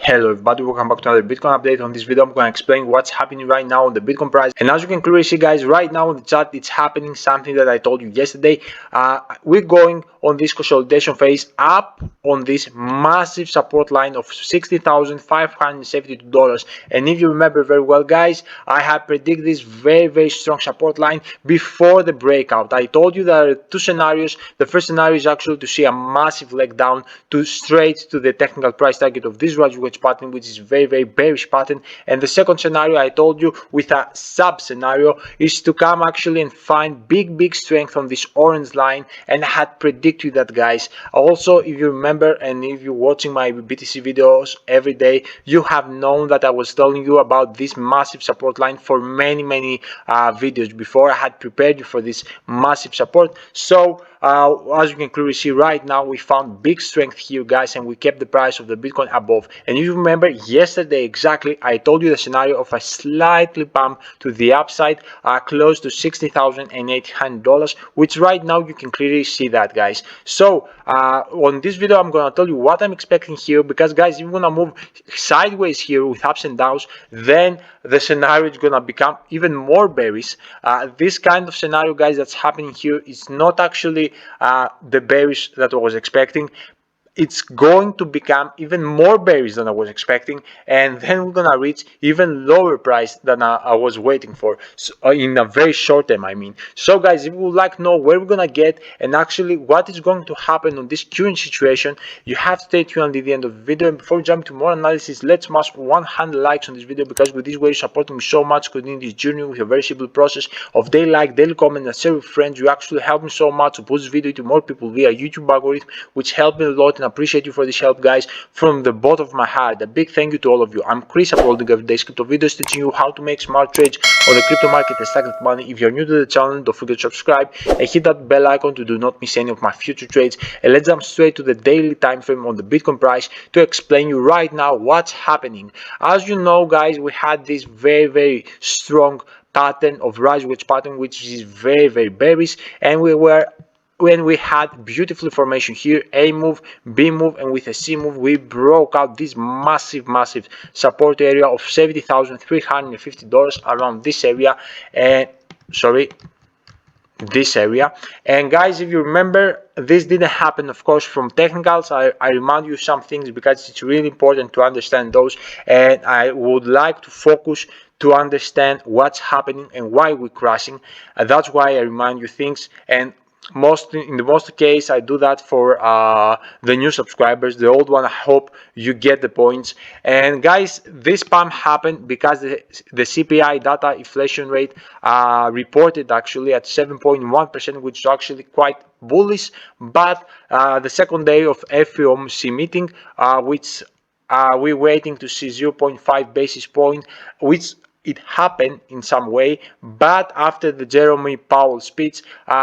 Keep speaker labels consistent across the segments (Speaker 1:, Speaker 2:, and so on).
Speaker 1: Hello everybody, welcome back to another Bitcoin update. On this video I'm going to explain what's happening right now on the Bitcoin price. And as you can clearly see guys, right now on the chart it's happening something that I told you yesterday. We're going on this consolidation phase up on this massive support line of $60,572. And if you remember very well guys, I have predicted this very strong support line before the breakout. I told you there are two scenarios. The first scenario is actually to see a massive leg down to straight to the technical price target of this right wedge pattern, which is very bearish pattern. And the second scenario I told you with a sub scenario is to come actually and find big strength on this orange line, and I had predicted that guys. Also, if you remember and if you're watching my BTC videos every day, you have known that I was telling you about this massive support line for many videos before. I had prepared you for this massive support. So as you can clearly see right now, we found big strength here guys, and we kept the price of the Bitcoin above. And if you remember yesterday exactly, I told you the scenario of a slightly pump to the upside, close to $60,800, which right now you can clearly see that guys. So on this video I'm gonna tell you what I'm expecting here, because guys, if you're gonna move sideways here with ups and downs, then the scenario is gonna become even more bearish. This kind of scenario guys that's happening here is not actually the bearish that I was expecting. It's going to become even more bearish than I was expecting, and then we're gonna reach even lower price than I was waiting for, so, in a very short term I mean. So guys, if you would like to know where we're gonna get and actually what is going to happen on this current situation, you have to stay tuned until the end of the video. And before we jump to more analysis, let's smash 100 likes on this video, because with this way you're supporting me so much, continuing this journey with a very simple process of daily like, daily comment, and share with friends. You actually help me so much to push this video to more people via YouTube algorithm, which helped me a lot, and appreciate you for this help guys from the bottom of my heart. A big thank you to all of you. I'm Chris, uploading everyday crypto videos teaching you how to make smart trades on the crypto market and stack that money. If you're new to the channel, don't forget to subscribe and hit that bell icon to do not miss any of my future trades. And let's jump straight to the daily time frame on the Bitcoin price to explain you right now what's happening. As you know guys, we had this very strong pattern of rise wedge pattern, which is very bearish, and when we had beautiful formation here, A move, B move, and with a C move, we broke out this massive support area of $70,350 around this area, and this area. And guys, if you remember, this didn't happen of course from technicals. I remind you some things because it's really important to understand those, and I would like to focus to understand what's happening and why we're crashing. That's why I remind you things, and in the most case I do that for the new subscribers. The old one, I hope you get the points. And guys, this pump happened because the CPI data inflation rate reported actually at 7.1%, which is actually quite bullish. But the second day of FOMC meeting, which we're waiting to see 0.5 basis point, which it happened in some way. But after the Jeremy Powell speech,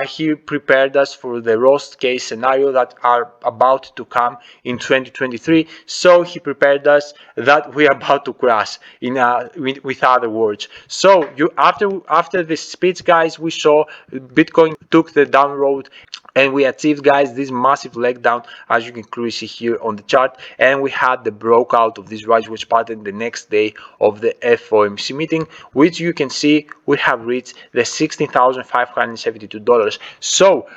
Speaker 1: he prepared us for the worst case scenario that are about to come in 2023. So he prepared us that we're about to crash, with other words. So after this speech guys, we saw Bitcoin took the down road, and we achieved guys this massive leg down, as you can clearly see here on the chart. And we had the breakout of this rise wedge pattern the next day of the FOMC meeting, which you can see we have reached the $16,572. So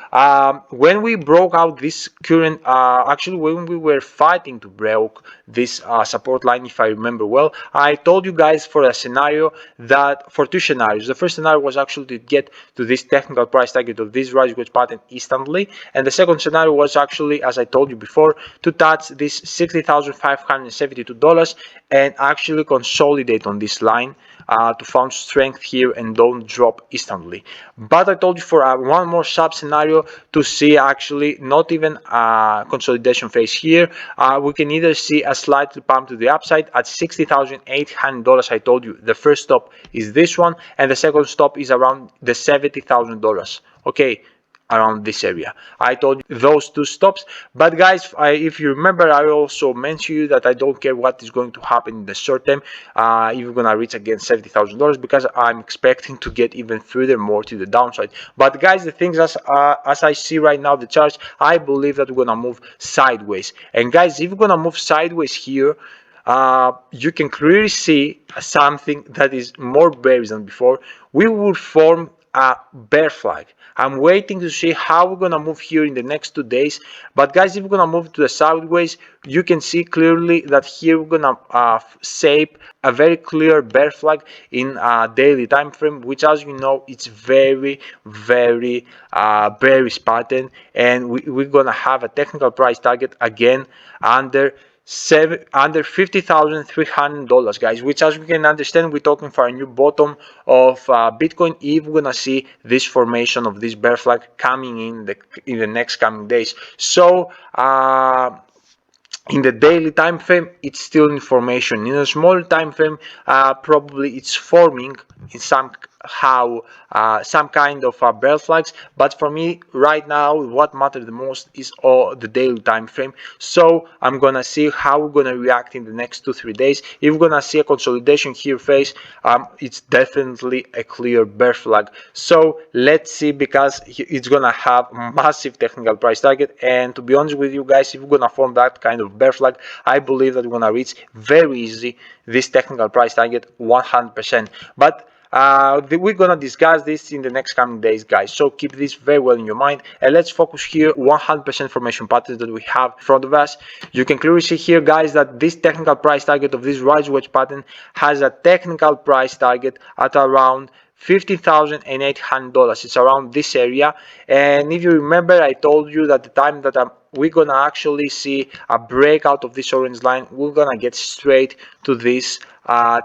Speaker 1: when we broke out this current actually when we were fighting to break this support line, if I remember well, I told you guys for a scenario that for two scenarios. The first scenario was actually to get to this technical price target of this rise wedge pattern instantly, and the second scenario was actually, as I told you before, to touch this $60,572 and actually consolidate on this line to find strength here and don't drop instantly. But I told you for one more sub scenario to see actually not even a consolidation phase here, we can either see a slight pump to the upside at $60,800. I told you the first stop is this one, and the second stop is around the $70,000. Okay, around this area. I told you those two stops. But guys, if you remember, I also mentioned you that I don't care what is going to happen in the short term, if you're gonna reach again $70,000, because I'm expecting to get even further more to the downside. But guys, the things as I see right now the charts, I believe that we're gonna move sideways. And guys, if we're gonna move sideways here, you can clearly see something that is more bearish than before. We will form a bear flag. I'm waiting to see how we're gonna move here in the next 2 days. But guys, if we're gonna move to the sideways, you can see clearly that here we're gonna shape a very clear bear flag in a daily time frame, which, as you know, it's very bearish pattern, and we're gonna have a technical price target again under under $50,300, guys, which, as we can understand, we're talking for a new bottom of Bitcoin if we're gonna see this formation of this bear flag coming in the next coming days. So in the daily time frame, it's still in formation. In a smaller time frame, probably it's forming in some kind of bear flags. But for me right now, what matters the most is the daily time frame. So I'm gonna see how we're gonna react in the next 2-3 days. If we're gonna see a consolidation here phase, it's definitely a clear bear flag. So let's see, because it's gonna have massive technical price target. And to be honest with you guys, if we're gonna form that kind of bear flag, I believe that we're gonna reach very easy this technical price target 100%. But we're gonna discuss this in the next coming days, guys, so keep this very well in your mind. And let's focus here 100% formation patterns that we have in front of us. You can clearly see here, guys, that this technical price target of this rise wedge pattern has a technical price target at around $50,800. It's around this area. And if you remember, I told you that the time that we're gonna actually see a breakout of this orange line, we're gonna get straight to this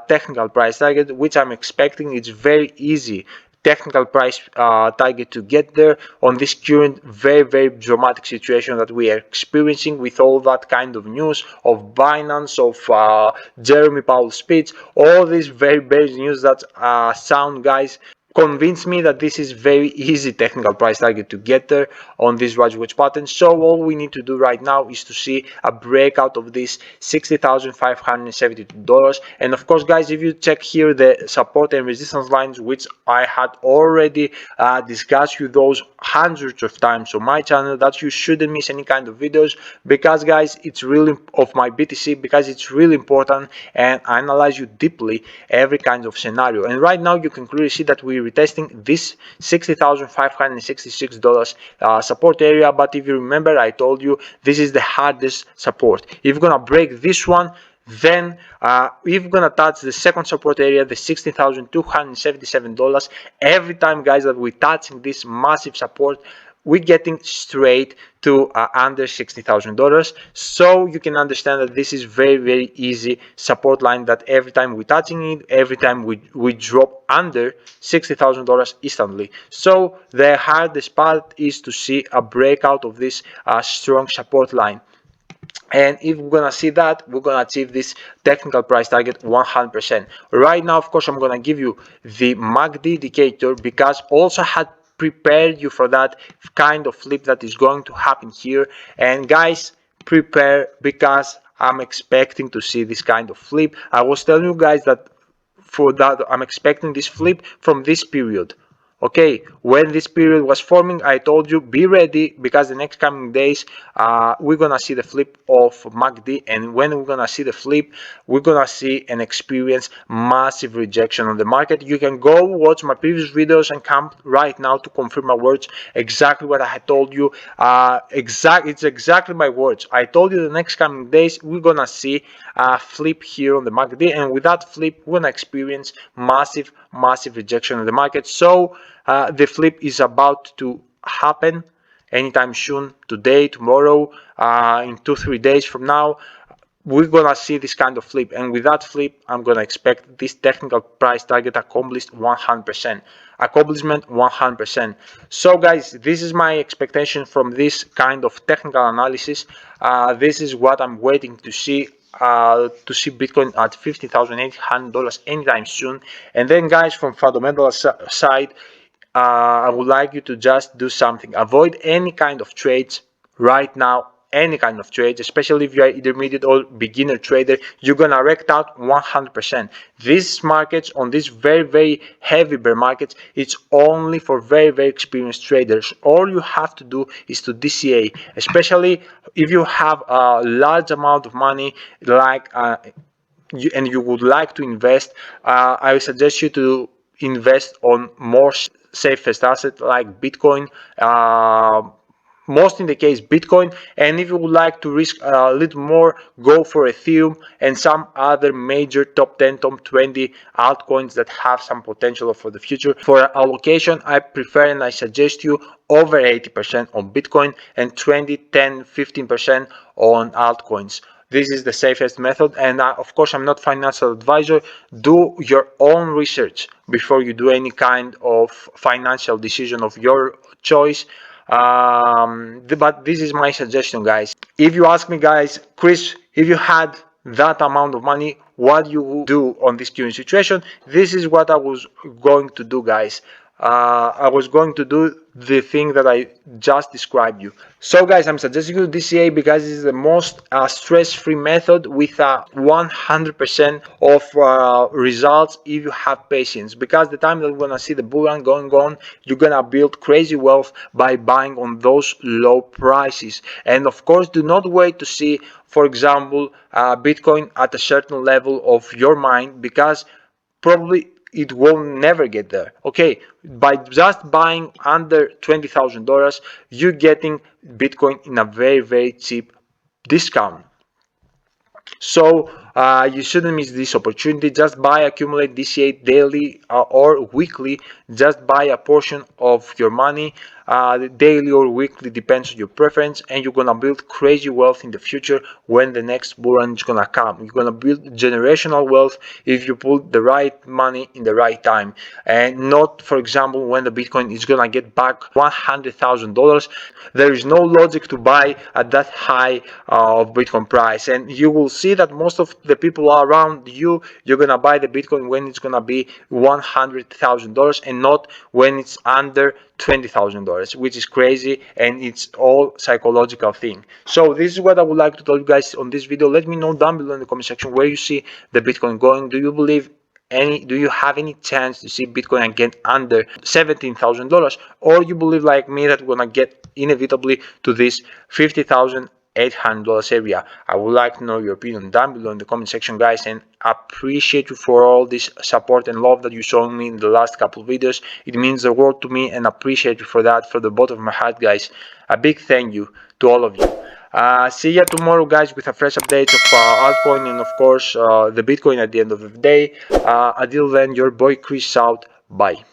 Speaker 1: technical price target, which I'm expecting. It's very easy technical price target to get there on this current very dramatic situation that we are experiencing, with all that kind of news of Binance, of Jeremy Powell's speech, all these very news that sound, guys, convince me that this is very easy technical price target to get there on this rise wedge pattern. So all we need to do right now is to see a breakout of this $60,572. And of course, guys, if you check here the support and resistance lines, which I had already discussed with those hundreds of times on my channel, that you shouldn't miss any kind of videos, because guys, it's really of my BTC, because it's really important, and I analyze you deeply every kind of scenario. And right now you can clearly see that we're retesting this $60,566 support area. But if you remember, I told you this is the hardest support. If you're gonna break this one, then if we're gonna touch the second support area, the $16,277, every time, guys, that we're touching this massive support, we're getting straight to under $60,000. So you can understand that this is very easy support line, that every time we're touching it, every time we drop under $60,000 instantly. So the hardest part is to see a breakout of this strong support line. And if we're gonna see that, we're gonna achieve this technical price target 100%. Right now, of course, I'm gonna give you the MACD indicator, because also had prepared you for that kind of flip that is going to happen here. And guys, prepare, because I'm expecting to see this kind of flip. I was telling you guys that for that I'm expecting this flip from this period. Okay, when this period was forming, I told you be ready, because the next coming days we're gonna see the flip of MACD. And when we're gonna see the flip, we're gonna see and experience massive rejection on the market. You can go watch my previous videos and come right now to confirm my words, exactly what I had told you. It's exactly my words. I told you the next coming days we're gonna see a flip here on the MACD, and with that flip we're gonna experience massive rejection on the market. So the flip is about to happen anytime soon, today, tomorrow, in 2-3 days from now. We're gonna see this kind of flip, and with that flip I'm gonna expect this technical price target accomplished 100%. Accomplishment 100%. So guys, this is my expectation from this kind of technical analysis. This is what I'm waiting to see Bitcoin at $50,800 anytime soon. And then, guys, from fundamental side, I would like you to just do something. Avoid any kind of trades right now, any kind of trades, especially if you are intermediate or beginner trader. You're gonna wreck out 100%. These markets, on these very heavy bear markets, it's only for very experienced traders. All you have to do is to DCA, especially if you have a large amount of money, like and you would like to invest, I suggest you to invest on more safest asset like Bitcoin. Most in the case Bitcoin, and if you would like to risk a little more, go for Ethereum and some other major top 10 top 20 altcoins that have some potential for the future. For allocation, I prefer and I suggest you over 80% on Bitcoin and 20, 10, 15% on altcoins. This is the safest method, and of course I'm not financial advisor. Do your own research before you do any kind of financial decision of your choice. But this is my suggestion, guys. If you ask me, guys, Chris, if you had that amount of money, what you would do on this current situation? This is what I was going to do, guys. I was going to do the thing that I just described you. So guys, I'm suggesting you DCA because it's the most stress-free method with 100% of results if you have patience. Because the time that we're gonna see the bull run going on, you're gonna build crazy wealth by buying on those low prices. And of course, do not wait to see, for example, Bitcoin at a certain level of your mind, because probably it will never get there. Okay, by just buying under $20,000, you're getting Bitcoin in a very cheap discount. So you shouldn't miss this opportunity. Just buy, accumulate DCA daily or weekly. Just buy a portion of your money, daily or weekly, depends on your preference, and you're gonna build crazy wealth in the future when the next bull run is gonna come. You're gonna build generational wealth if you put the right money in the right time, and not, for example, when the Bitcoin is gonna get back $100,000. There is no logic to buy at that high of Bitcoin price, and you will see that most of the people around you, you're gonna buy the Bitcoin when it's gonna be $100,000 and not when it's under $20,000, which is crazy, and it's all psychological thing. So this is what I would like to tell you guys on this video. Let me know down below in the comment section where you see the Bitcoin going. Do you have any chance to see Bitcoin again under $17,000, or you believe like me that we're gonna get inevitably to this $50,800 area? I would like to know your opinion down below in the comment section, guys, and appreciate you for all this support and love that you showed me in the last couple of videos. It means the world to me, and appreciate you for that from the bottom of my heart, guys. A big thank you to all of you. See ya tomorrow, guys, with a fresh update of altcoin and of course the Bitcoin at the end of the day. Until then, your boy Chris out. Bye.